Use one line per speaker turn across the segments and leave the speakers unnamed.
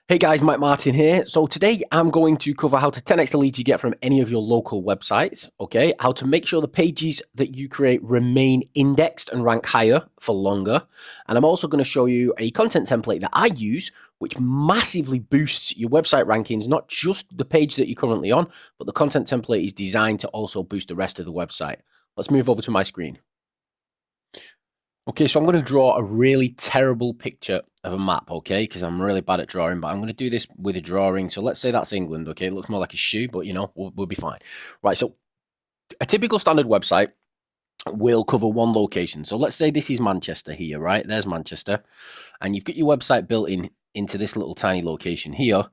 Hey guys, Mike Martin here. So today I'm going to cover how to 10x the leads you get from any of your local websites, okay? How to make sure the pages that you create remain indexed and rank higher for longer. And I'm also going to show you a content template that I use, which massively boosts your website rankings, not just the page that you're currently on, but the content template is designed to also boost the rest of the website. Let's move over to my screen. Okay, so I'm going to draw a really terrible picture of a map, okay? Because I'm really bad at drawing, but I'm going to do this with a drawing. So let's say that's England, okay? It looks more like a shoe, but, we'll be fine. Right, so a typical standard website will cover one location. So let's say this is Manchester here, right? There's Manchester. And you've got your website built into this little tiny location here.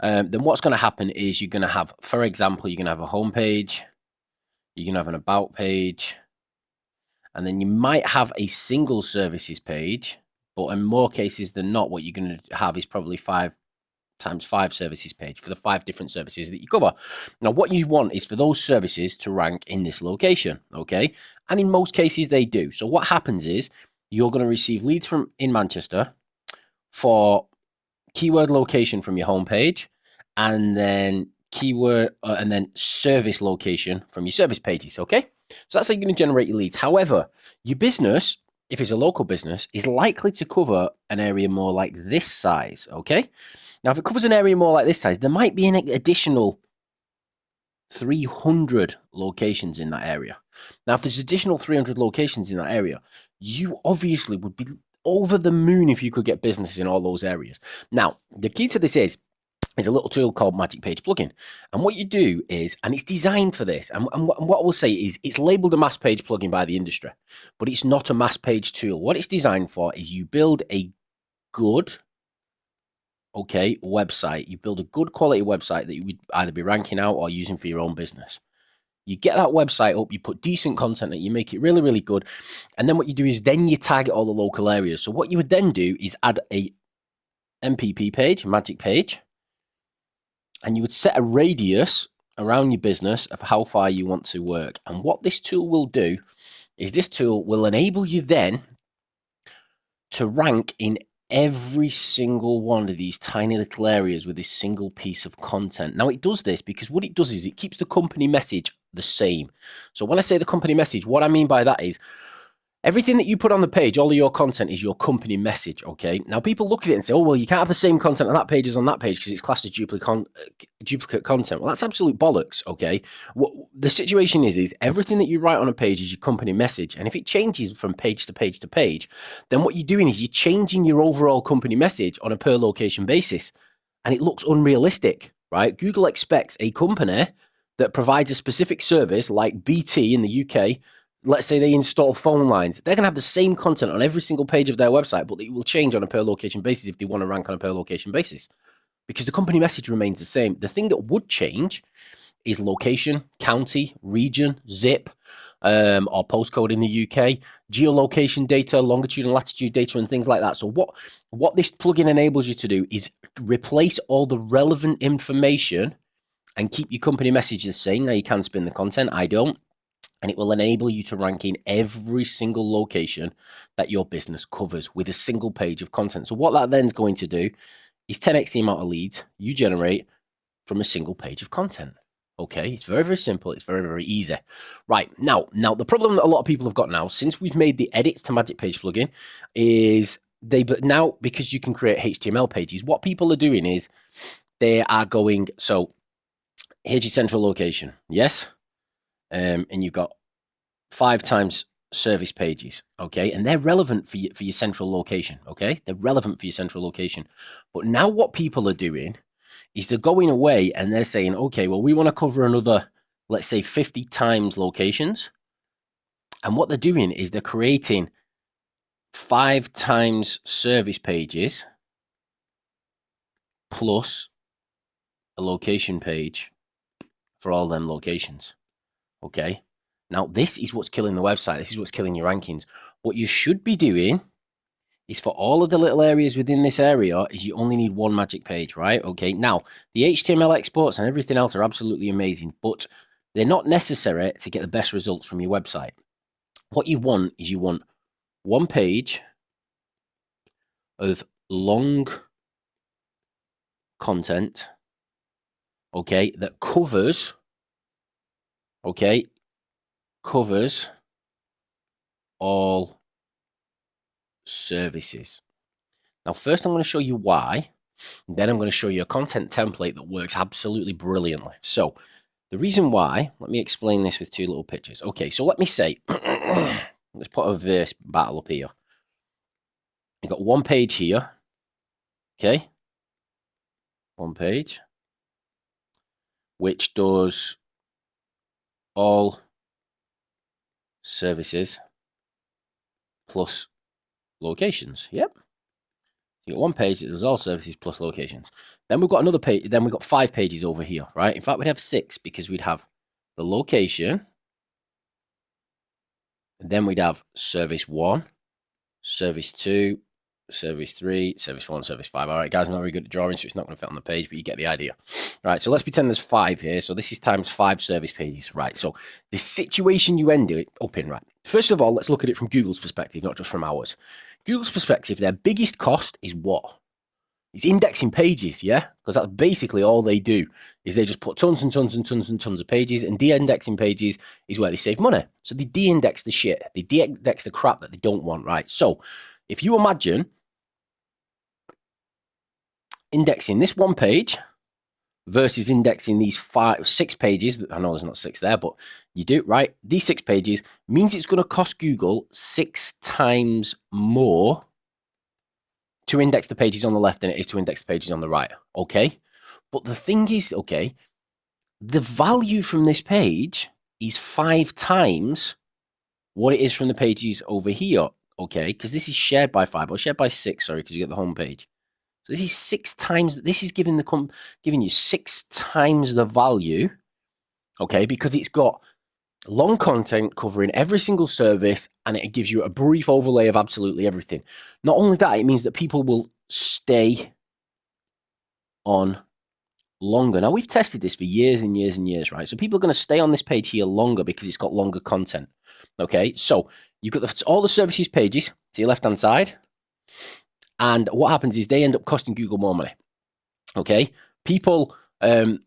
Then what's going to happen is you're going to have, for example, you're going to have a home page. You're going to have an about page. And then you might have a single services page, but in more cases than not, what you're going to have is probably 5 times 5 services page for the 5 different services that you cover. Now, what you want is for those services to rank in this location, okay? And in most cases, they do. So what happens is you're going to receive leads from in Manchester for keyword location from your homepage, and then keyword and then service location from your service pages, okay? So that's how you're going to generate your leads. However, your business, if it's a local business, is likely to cover an area more like this size, okay? Now, if it covers an area more like this size, there might be an additional 300 locations in that area. Now, if there's additional 300 locations in that area, you obviously would be over the moon if you could get business in all those areas. Now, the key to this is a little tool called Magic Page Plugin. And what you do is, and it's designed for this, and what I will say is it's labeled a mass page plugin by the industry, but it's not a mass page tool. What it's designed for is you build a good, website. You build a good quality website that you would either be ranking out or using for your own business. You get that website up, you put decent content in, you make it really, really good. And then what you do is then you target all the local areas. So what you would then do is add a MPP page, magic page, and you would set a radius around your business of how far you want to work. And what this tool will do is this tool will enable you then to rank in every single one of these tiny little areas with this single piece of content. Now, it does this because what it does is it keeps the company message the same. So when I say the company message, what I mean by that is everything that you put on the page, all of your content is your company message, okay? Now, people look at it and say, oh, well, you can't have the same content on that page as on that page because it's classed as duplicate content. Well, that's absolute bollocks, okay? What the situation is everything that you write on a page is your company message. And if it changes from page to page to page, then what you're doing is you're changing your overall company message on a per location basis. And it looks unrealistic, right? Google expects a company that provides a specific service like BT in the UK. Let's say they install phone lines. They're going to have the same content on every single page of their website, but it will change on a per location basis if they want to rank on a per location basis because the company message remains the same. The thing that would change is location, county, region, zip, or postcode in the UK, geolocation data, longitude and latitude data, and things like that. So what this plugin enables you to do is replace all the relevant information and keep your company message the same. Now, you can spin the content. I don't. And it will enable you to rank in every single location that your business covers with a single page of content. So what that then is going to do is 10x the amount of leads you generate from a single page of content. Okay, it's very, very simple. It's very, very easy. Right, now the problem that a lot of people have got now, since we've made the edits to Magic Page Plugin, is now, because you can create HTML pages, what people are doing is they are going, so here's your central location, yes? And you've got 5 times service pages, okay? And they're relevant for your central location, okay? They're relevant for your central location. But now what people are doing is they're going away and they're saying, okay, well, we want to cover another, let's say 50 times locations. And what they're doing is they're creating 5 times service pages plus a location page for all them locations, okay? Now, this is what's killing the website. This is what's killing your rankings. What you should be doing is for all of the little areas within this area is you only need one magic page, right? Okay, now, the HTML exports and everything else are absolutely amazing, but they're not necessary to get the best results from your website. What you want is you want one page of long content, okay, that covers, okay, covers all services. Now, first I'm going to show you why, then I'm going to show you a content template that works absolutely brilliantly. So the reason why, let me explain this with two little pictures. Okay, so let me say, let's put a verse battle up here. You've got one page here, okay, one page, which does all services plus locations. Yep. You got one page that does all services plus locations. Then we've got another page. Then we've got 5 pages over here, right? In fact, we'd have 6 because we'd have the location. And then we'd have service 1, service 2, service 3, service 4, and service 5. All right, guys, I'm not very good at drawing, so it's not going to fit on the page, but you get the idea. All right, so let's pretend there's 5 here. So this is times 5 service pages, right? So the situation you end up in, right? First of all, let's look at it from Google's perspective, not just from ours. Google's perspective, their biggest cost is what? It's indexing pages, yeah? Because that's basically all they do, is they just put tons and tons and tons and tons of pages, and de-indexing pages is where they save money. So they de-index the shit. They de-index the crap that they don't want, right? So if you imagine indexing this one page versus indexing these 6 pages, I know there's not 6 there, but you do, right? These 6 pages means it's going to cost Google 6 times more to index the pages on the left than it is to index the pages on the right, okay? But the thing is, okay, the value from this page is 5 times what it is from the pages over here, okay? Because this is shared by 5, or shared by 6, sorry, because you get the home page. So this is 6 times, this is giving you 6 times the value, okay? Because it's got long content covering every single service, and it gives you a brief overlay of absolutely everything. Not only that, it means that people will stay on longer. Now, we've tested this for years and years and years, right? So people are going to stay on this page here longer because it's got longer content, okay? So you've got all the services pages to your left-hand side, and what happens is they end up costing Google more money, okay? People, it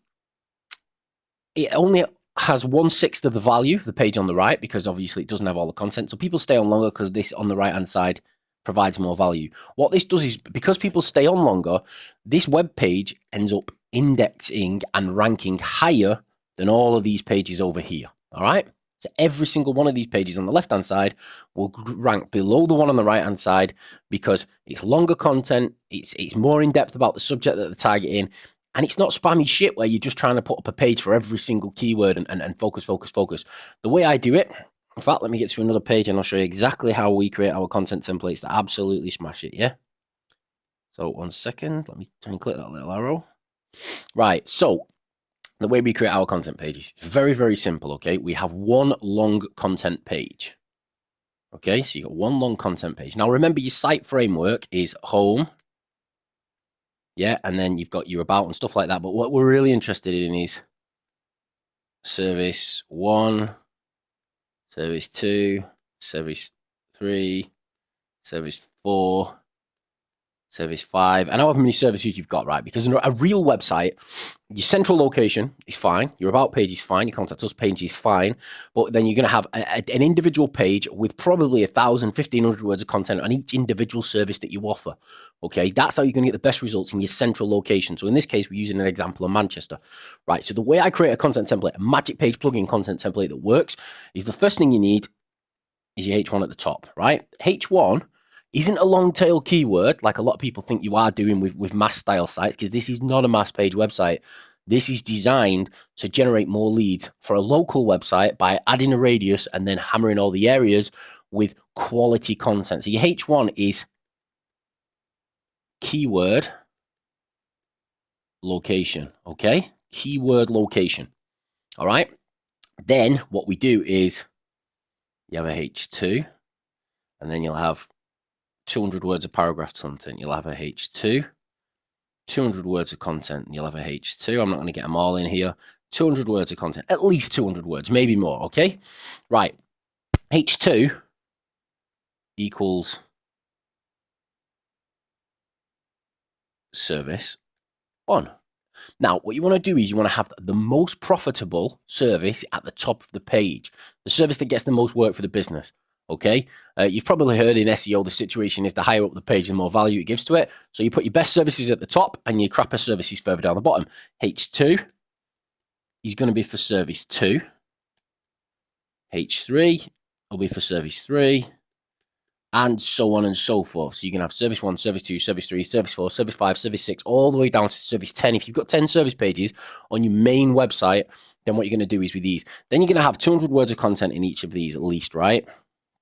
only has 1/6 of the value of the page on the right, because obviously it doesn't have all the content. So people stay on longer because this on the right hand side provides more value. What this does is, because people stay on longer, this web page ends up indexing and ranking higher than all of these pages over here. All right. So every single one of these pages on the left hand side will rank below the one on the right hand side because it's longer content, it's more in depth about the subject that they're targeting. And it's not spammy shit where you're just trying to put up a page for every single keyword and focus. The way I do it, in fact, let me get to another page and I'll show you exactly how we create our content templates that absolutely smash it, yeah? So 1 second, let me click that little arrow. Right, so the way we create our content pages is very, very simple, okay? We have one long content page. Okay, so you got one long content page. Now remember, your site framework is home, yeah, and then you've got your about and stuff like that. But what we're really interested in is service 1, service 2, service 3, service 4, service 5, and however many services you've got, right? Because in a real website, your central location is fine, your about page is fine, your contact us page is fine, but then you're going to have an individual page with probably 1,000, 1,500 words of content on each individual service that you offer. Okay, that's how you're going to get the best results in your central location. So in this case, we're using an example of Manchester, right? So the way I create a content template, a magic page plugin content template that works, is the first thing you need is your H1 at the top, right? H1 isn't a long tail keyword like a lot of people think you are doing with mass style sites, because this is not a mass page website. This is designed to generate more leads for a local website by adding a radius and then hammering all the areas with quality content. So your H1 is keyword location, okay? Keyword location, all right? Then what we do is you have a H2, and then you'll have 200 words of paragraph content. You'll have a H2, 200 words of content, and you'll have a H2. I'm not going to get them all in here. 200 words of content, at least 200 words, maybe more, okay? Right, H2 equals service, on. Now, what you want to do is you want to have the most profitable service at the top of the page, the service that gets the most work for the business. Okay, you've probably heard in SEO the situation is the higher up the page, the more value it gives to it. So you put your best services at the top and your crapper services further down the bottom. H2 is going to be for service 2. H3 will be for service 3. And so on and so forth. So you can have service 1, service 2, service 3, service 4, service 5, service 6, all the way down to service 10. If you've got 10 service pages on your main website, then what you're going to do is with these, then you're going to have 200 words of content in each of these at least, right?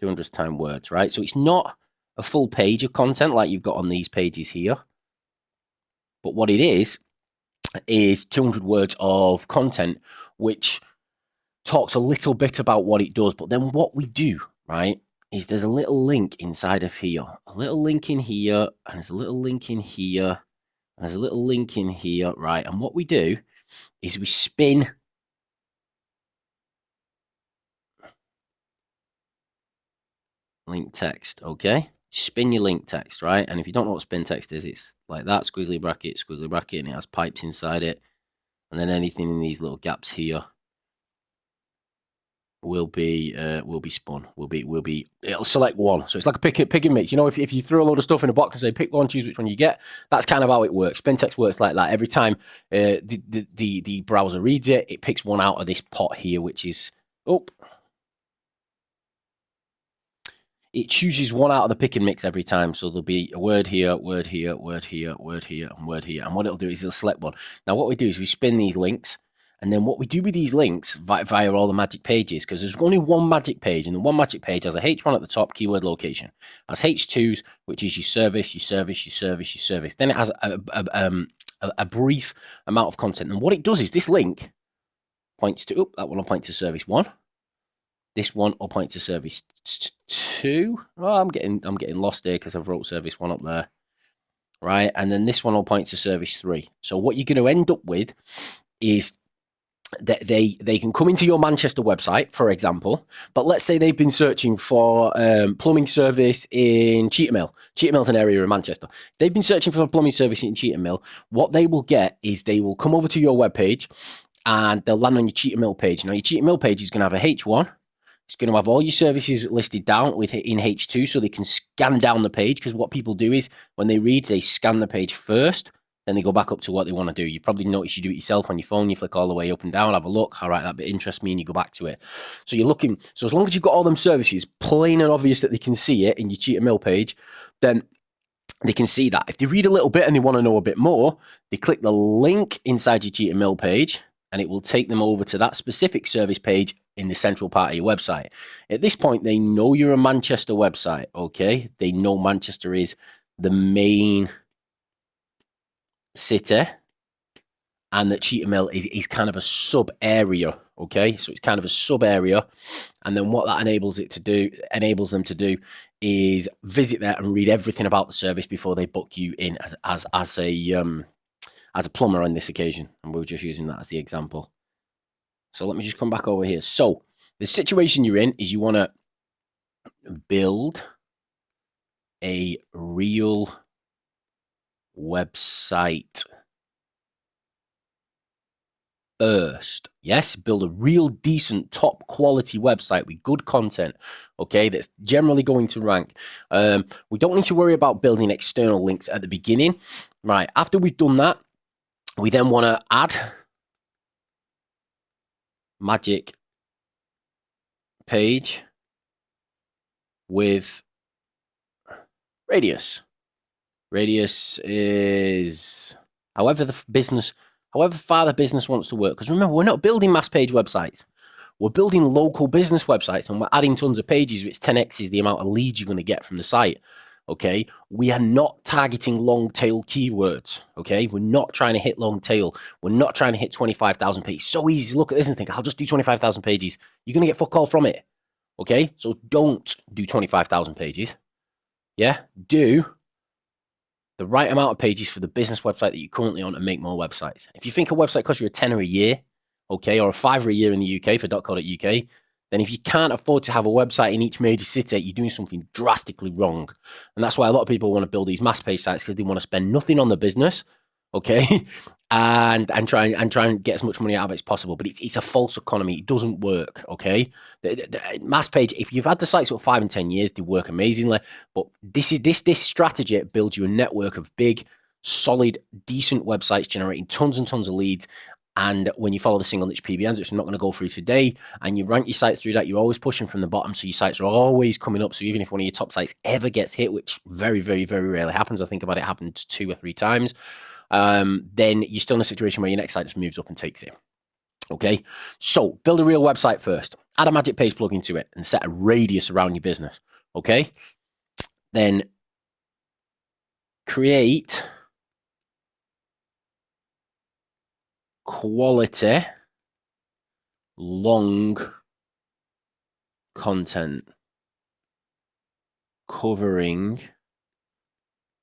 200 times words, right? So it's not a full page of content like you've got on these pages here. But what it is 200 words of content, which talks a little bit about what it does. But then what we do, right, is there's a little link inside of here, a little link in here, and there's a little link in here, and there's a little link in here, right? And what we do is we spin link text, okay? Spin your link text, right? And if you don't know what spin text is, it's like that, squiggly bracket, and it has pipes inside it. And then anything in these little gaps here will be spun. It'll select one. So it's like a pick and mix. You know, if you throw a load of stuff in a box and say pick one, choose which one you get, that's kind of how it works. Spin text works like that. Every time the browser reads it, it picks one out of this pot here, which is it chooses one out of the pick and mix every time. So there'll be a word here, word here, word here, word here, and word here. And what it'll do is it'll select one. Now what we do is we spin these links. And then what we do with these links via all the magic pages, because there's only one magic page, and the one magic page has a H1 at the top, keyword location. Has H2s, which is your service, your service, your service, your service. Then it has a brief amount of content. And what it does is this link points to, that one will point to service 1. This one will point to service 2. Oh, I'm getting lost here because I've wrote service 1 up there. Right, and then this one will point to service 3. So what you're going to end up with is that they can come into your Manchester website, for example, but let's say they've been searching for plumbing service in Cheetham Mill. Cheetham Mill's an area in Manchester. They've been searching for a plumbing service in Cheetham Mill. What they will get is they will come over to your webpage and they'll land on your Cheetham Mill page. Now, your Cheetham Mill page is going to have a H1. It's going to have all your services listed down in H2 so they can scan down the page, because what people do is when they read, they scan the page first. Then they go back up to what they want to do. You probably notice you do it yourself on your phone. You flick all the way up and down, have a look. All right, that bit interests me, and you go back to it. So you're looking. So as long as you've got all them services plain and obvious that they can see it in your Cheetham Mill page, then they can see that. If they read a little bit and they want to know a bit more, they click the link inside your Cheetham Mill page, and it will take them over to that specific service page in the central part of your website. At this point, they know you're a Manchester website, okay? They know Manchester is the main city, and that Cheetham Mill is kind of a sub area, okay? So it's kind of a sub area, and then what that enables them to do is visit there and read everything about the service before they book you in as a plumber on this occasion, and we were just using that as the example. So let me just come back over here. So the situation you're in is you want to build a real website first. Yes, build a real decent top quality website with good content, okay, that's generally going to rank. We don't need to worry about building external links at the beginning. Right, after we've done that, we then want to add magic page with radius. Radius is however far the business wants to work. Because remember, we're not building mass page websites. We're building local business websites, and we're adding tons of pages, which 10x is the amount of leads you're going to get from the site. Okay, we are not targeting long tail keywords. Okay, we're not trying to hit long tail. We're not trying to hit 25,000 pages. So easy to look at this and think, I'll just do 25,000 pages. You're going to get fuck all from it. Okay, so don't do 25,000 pages. Yeah, do the right amount of pages for the business website that you're currently on and make more websites. If you think a website costs you a tenner a year, okay, or a $5 a year in the UK for .co.uk, then if you can't afford to have a website in each major city, you're doing something drastically wrong. And that's why a lot of people want to build these mass page sites, because they want to spend nothing on the business, okay, and try and get as much money out of it as possible. But it's a false economy. It doesn't work. Okay, the mass page. If you've had the sites for 5 and 10 years, they work amazingly. But this strategy builds you a network of big, solid, decent websites generating tons and tons of leads. And when you follow the single niche PBMs, which I'm not going to go through today, and you rank your sites through that, you're always pushing from the bottom. So your sites are always coming up. So even if one of your top sites ever gets hit, which very, very, very rarely happens, I think about it happened 2 or 3 times, then you're still in a situation where your next site just moves up and takes it. Okay. So build a real website first, add a magic page plugin to it and set a radius around your business. Okay. Then create quality, long content covering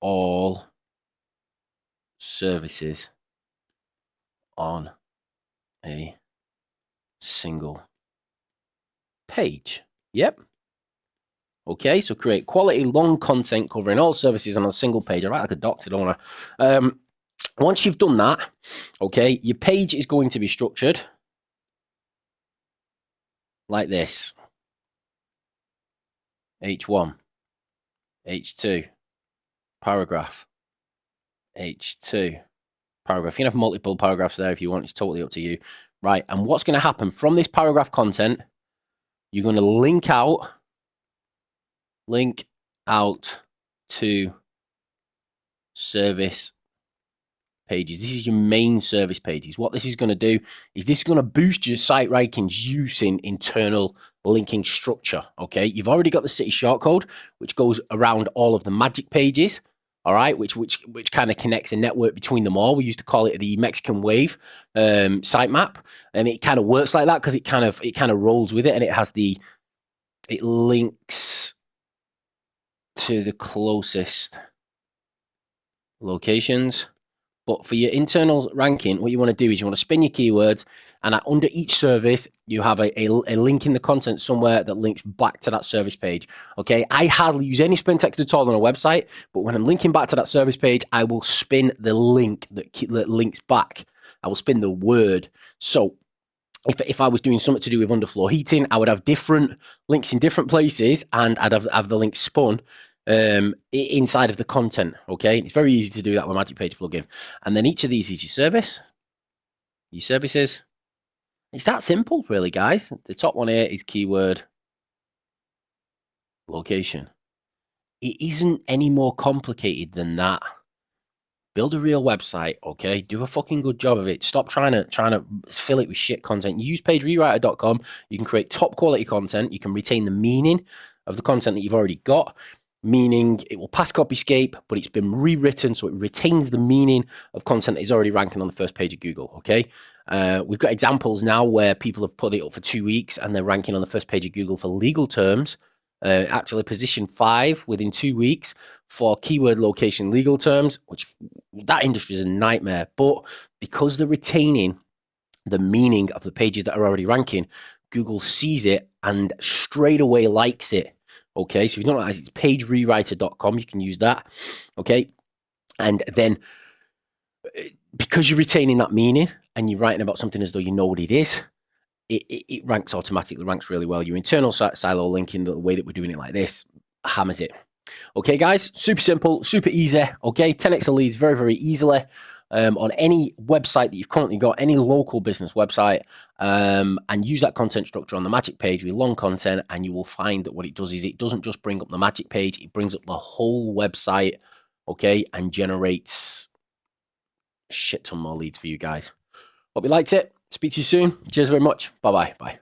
all services on a single page. Yep. Okay, so create quality long content covering all services on a single page. I write like a doctor, don't I? Once you've done that, okay, your page is going to be structured like this. H1, H2, paragraph, H2, paragraph. You can have multiple paragraphs there if you want. It's totally up to you. Right, and what's going to happen from this paragraph content, you're going to link out to service pages. This is your main service pages. What this is going to do is this is going to boost your site rankings using internal linking structure. Okay, you've already got the city shortcode, which goes around all of the magic pages. All right, which kind of connects a network between them all. We used to call it the Mexican wave sitemap, and it kind of works like that because it kind of rolls with it, and it links to the closest locations. But for your internal ranking, what you want to do is you want to spin your keywords, and under each service, you have a link in the content somewhere that links back to that service page. Okay, I hardly use any spin text at all on a website, but when I'm linking back to that service page, I will spin the link that links back. I will spin the word. So if I was doing something to do with underfloor heating, I would have different links in different places, and I'd have the link spun inside of the content. Okay, it's very easy to do that with Magic Page plugin. And then each of these is your service, your services. It's that simple, really, guys. The top one here is keyword location. It isn't any more complicated than that. Build a real website, okay? Do a fucking good job of it. Stop trying to fill it with shit content. Use pagerewriter.com. You can create top quality content. You can retain the meaning of the content that you've already got, meaning it will pass copyscape, but it's been rewritten, so it retains the meaning of content that is already ranking on the first page of Google, okay? We've got examples now where people have put it up for 2 weeks and they're ranking on the first page of Google for legal terms, actually position 5 within 2 weeks for keyword location legal terms, which that industry is a nightmare. But because they're retaining the meaning of the pages that are already ranking, Google sees it and straight away likes it. Okay, so if you don't know, it's pagerewriter.com. You can use that. Okay, and then because you're retaining that meaning and you're writing about something as though you know what it is, it ranks automatically, ranks really well. Your internal silo linking, the way that we're doing it like this, hammers it. Okay, guys, super simple, super easy. Okay, 10x of leads very, very easily on any website that you've currently got, any local business website, and use that content structure on the magic page with long content, and you will find that what it does is it doesn't just bring up the magic page, it brings up the whole website, okay, and generates a shit ton more leads for you guys. Hope you liked it. Speak to you soon. Cheers very much. Bye-bye. Bye.